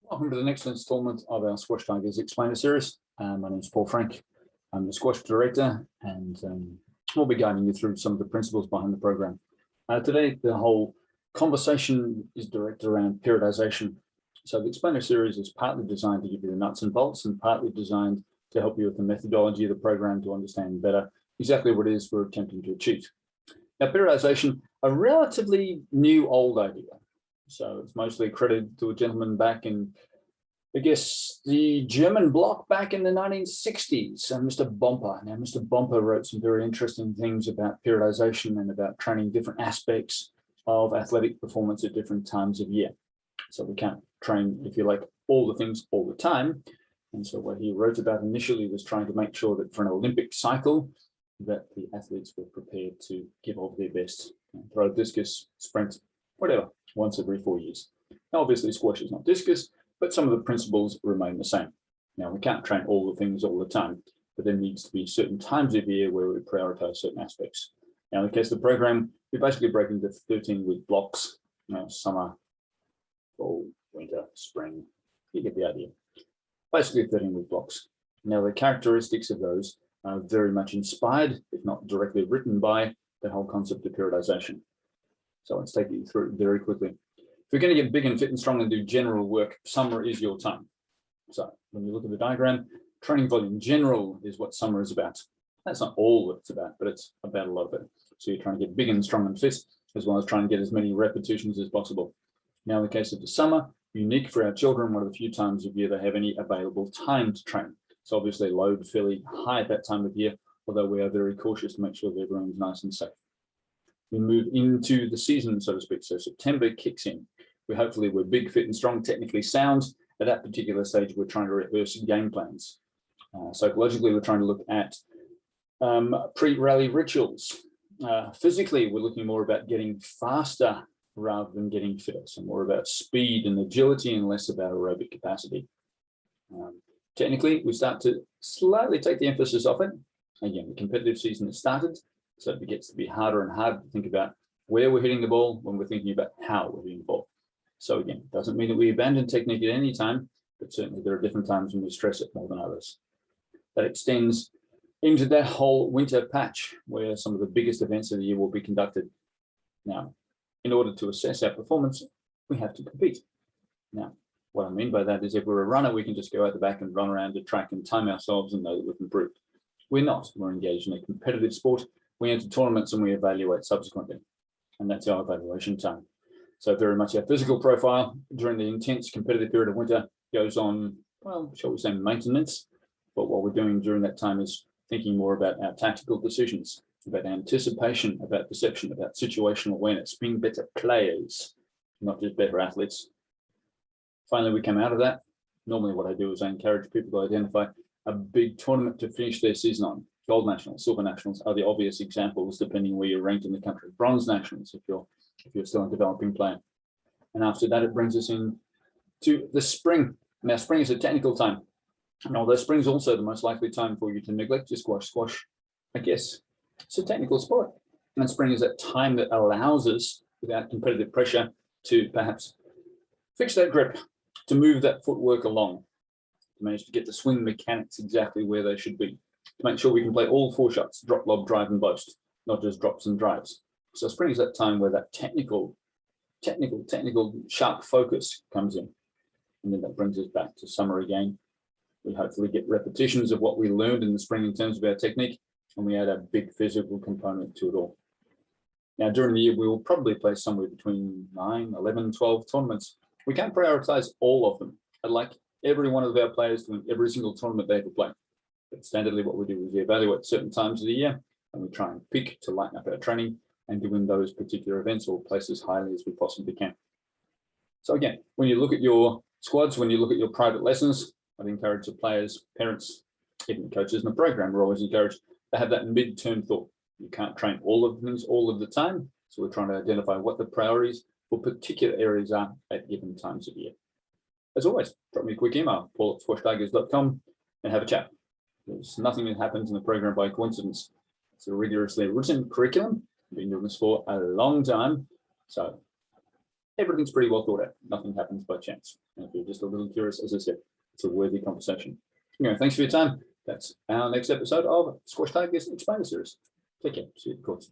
Welcome to the next installment of our Squash Tigers Explainer Series. My name is Paul Frank. I'm the Squash Director, and we'll be guiding you through some of the principles behind the program. Today, the whole conversation is directed around periodization. So the Explainer Series is partly designed to give you the nuts and bolts and partly designed to help you with the methodology of the program to understand better exactly what it is we're attempting to achieve. Now, periodization, a relatively new old idea. So it's mostly credited to a gentleman back in, I guess, the German bloc back in the 1960s, Mr. Bomper. Now, Mr. Bomper wrote some very interesting things about periodization and about training different aspects of athletic performance at different times of year. So we can't train, if you like, all the things all the time. And so what he wrote about initially was trying to make sure that for an Olympic cycle, that the athletes were prepared to give all their best, throw discus, sprint, whatever, once every 4 years. Now, obviously, squash is not discus, but some of the principles remain the same. Now, we can't train all the things all the time, but there needs to be certain times of year where we prioritize certain aspects. Now, in the case of the program, we basically break into 13-week blocks, summer, fall, winter, spring, you get the idea. Basically 13-week blocks. Now, the characteristics of those are very much inspired, if not directly written by, the whole concept of periodization. So let's take you through it very quickly. If you're going to get big and fit and strong and do general work, summer is your time. So when you look at the diagram, training volume general is what summer is about. That's not all that it's about, but it's about a lot of it. So you're trying to get big and strong and fit, as well as trying to get as many repetitions as possible. Now, in the case of the summer, unique for our children, one of the few times of year they have any available time to train. So obviously load fairly high at that time of year, although we are very cautious to make sure that everyone's nice and safe. We move into the season, so to speak. So September kicks in. We're big, fit and strong, technically sound. At that particular stage, we're trying to rehearse game plans. Psychologically, we're trying to look at pre-rally rituals. Physically, we're looking more about getting faster rather than getting fitter. So more about speed and agility and less about aerobic capacity. Technically, we start to slightly take the emphasis off it. Again, the competitive season has started. So it gets to be harder and harder to think about where we're hitting the ball when we're thinking about how we're hitting the ball. So again, it doesn't mean that we abandon technique at any time, but certainly there are different times when we stress it more than others. That extends into that whole winter patch where some of the biggest events of the year will be conducted. Now, in order to assess our performance, we have to compete. Now, what I mean by that is if we're a runner, we can just go out the back and run around the track and time ourselves and know that we've improved. We're not. We're engaged in a competitive sport. We enter tournaments and we evaluate subsequently. And that's our evaluation time. So very much our physical profile during the intense competitive period of winter goes on, well, shall we say maintenance. But what we're doing during that time is thinking more about our tactical decisions, about anticipation, about perception, about situational awareness, being better players, not just better athletes. Finally, we come out of that. Normally what I do is I encourage people to identify a big tournament to finish their season on. Gold nationals, silver nationals are the obvious examples, depending where you're ranked in the country. Bronze nationals, if you're still a developing player. And after that, it brings us in to the spring. Now, spring is a technical time. And although spring is also the most likely time for you to neglect your squash, I guess it's a technical sport. And spring is that time that allows us, without competitive pressure, to perhaps fix that grip, to move that footwork along, to manage to get the swing mechanics exactly where they should be, to make sure we can play all 4 shots, drop, lob, drive, and boast, not just drops and drives. So spring is that time where that technical, sharp focus comes in. And then that brings us back to summer again. We hopefully get repetitions of what we learned in the spring in terms of our technique, and we add a big physical component to it all. Now, during the year, we will probably play somewhere between 9, 11, 12 tournaments. We can't prioritize all of them. I'd like every one of our players to win every single tournament they ever play. But standardly, what we do is we evaluate certain times of the year, and we try and pick to lighten up our training and to win those particular events or place as highly as we possibly can. So again, when you look at your squads, when you look at your private lessons, I'd encourage the players, parents, even coaches in the program, we're always encouraged to have that mid-term thought. You can't train all of the things all of the time, so we're trying to identify what the priorities for particular areas are at given times of year. As always, drop me a quick email, paul@squashtigers.com, and have a chat. There's nothing that happens in the program by coincidence. It's a rigorously written curriculum. I've been doing this for a long time. So everything's pretty well thought out. Nothing happens by chance. And if you're just a little curious, as I said, it's a worthy conversation. Anyway, thanks for your time. That's our next episode of Squash Tigers Explainer Series. Take care. See you at the courts.